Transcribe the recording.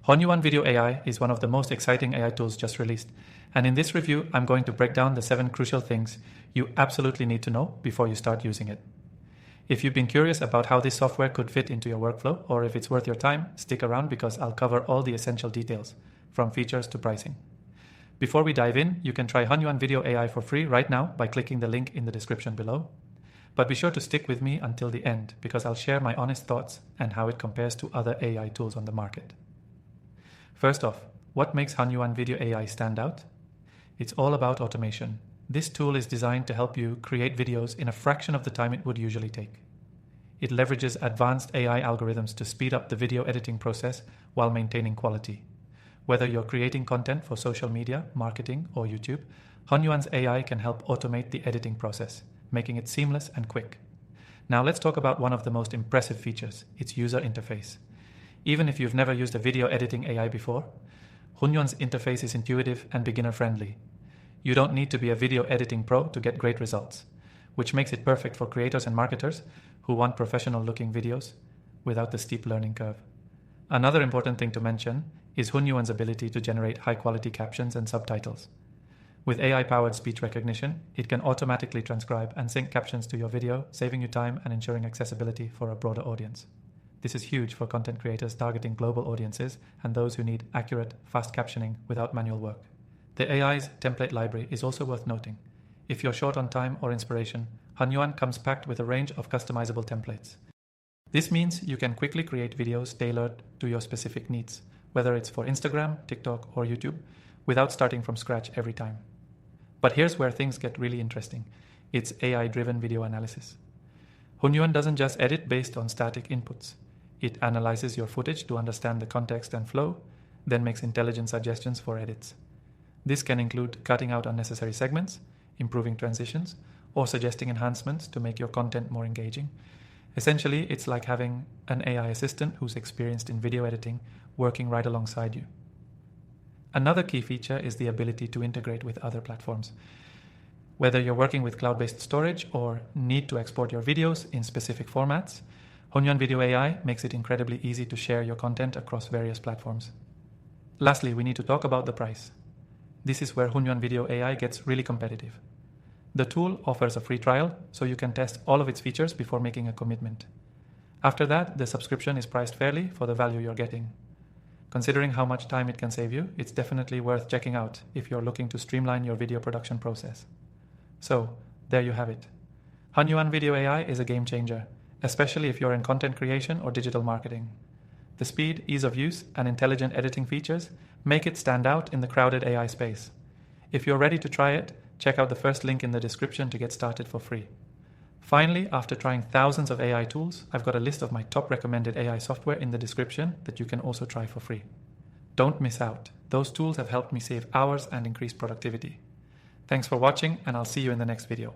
Hunyuan Video AI is one of the most exciting AI tools just released, and in this review, I'm going to break down the 7 crucial things you absolutely need to know before you start using it. If you've been curious about how this software could fit into your workflow, or if it's worth your time, stick around because I'll cover all the essential details, from features to pricing. Before we dive in, you can try Hunyuan Video AI for free right now by clicking the link in the description below. But be sure to stick with me until the end because I'll share my honest thoughts and how it compares to other AI tools on the market. First off, what makes Hunyuan Video AI stand out? It's all about automation. This tool is designed to help you create videos in a fraction of the time it would usually take. It leverages advanced AI algorithms to speed up the video editing process while maintaining quality. Whether you're creating content for social media, marketing, or YouTube, Hunyuan's AI can help automate the editing process, making it seamless and quick. Now let's talk about one of the most impressive features, its user interface. Even if you've never used a video editing AI before, Hunyuan's interface is intuitive and beginner-friendly. You don't need to be a video editing pro to get great results, which makes it perfect for creators and marketers who want professional-looking videos without the steep learning curve. Another important thing to mention is Hunyuan's ability to generate high-quality captions and subtitles. With AI-powered speech recognition, it can automatically transcribe and sync captions to your video, saving you time and ensuring accessibility for a broader audience. This is huge for content creators targeting global audiences and those who need accurate, fast captioning without manual work. The AI's template library is also worth noting. If you're short on time or inspiration, Hunyuan comes packed with a range of customizable templates. This means you can quickly create videos tailored to your specific needs, whether it's for Instagram, TikTok, or YouTube, without starting from scratch every time. But here's where things get really interesting. It's AI-driven video analysis. Hunyuan doesn't just edit based on static inputs. It analyzes your footage to understand the context and flow, then makes intelligent suggestions for edits. This can include cutting out unnecessary segments, improving transitions, or suggesting enhancements to make your content more engaging. Essentially, it's like having an AI assistant who's experienced in video editing working right alongside you. Another key feature is the ability to integrate with other platforms. Whether you're working with cloud-based storage or need to export your videos in specific formats, Hunyuan Video AI makes it incredibly easy to share your content across various platforms. Lastly, we need to talk about the price. This is where Hunyuan Video AI gets really competitive. The tool offers a free trial, so you can test all of its features before making a commitment. After that, the subscription is priced fairly for the value you're getting. Considering how much time it can save you, it's definitely worth checking out if you're looking to streamline your video production process. So, there you have it. Hunyuan Video AI is a game changer, especially if you're in content creation or digital marketing. The speed, ease of use, and intelligent editing features make it stand out in the crowded AI space. If you're ready to try it, check out the first link in the description to get started for free. Finally, after trying thousands of AI tools, I've got a list of my top recommended AI software in the description that you can also try for free. Don't miss out. Those tools have helped me save hours and increase productivity. Thanks for watching, and I'll see you in the next video.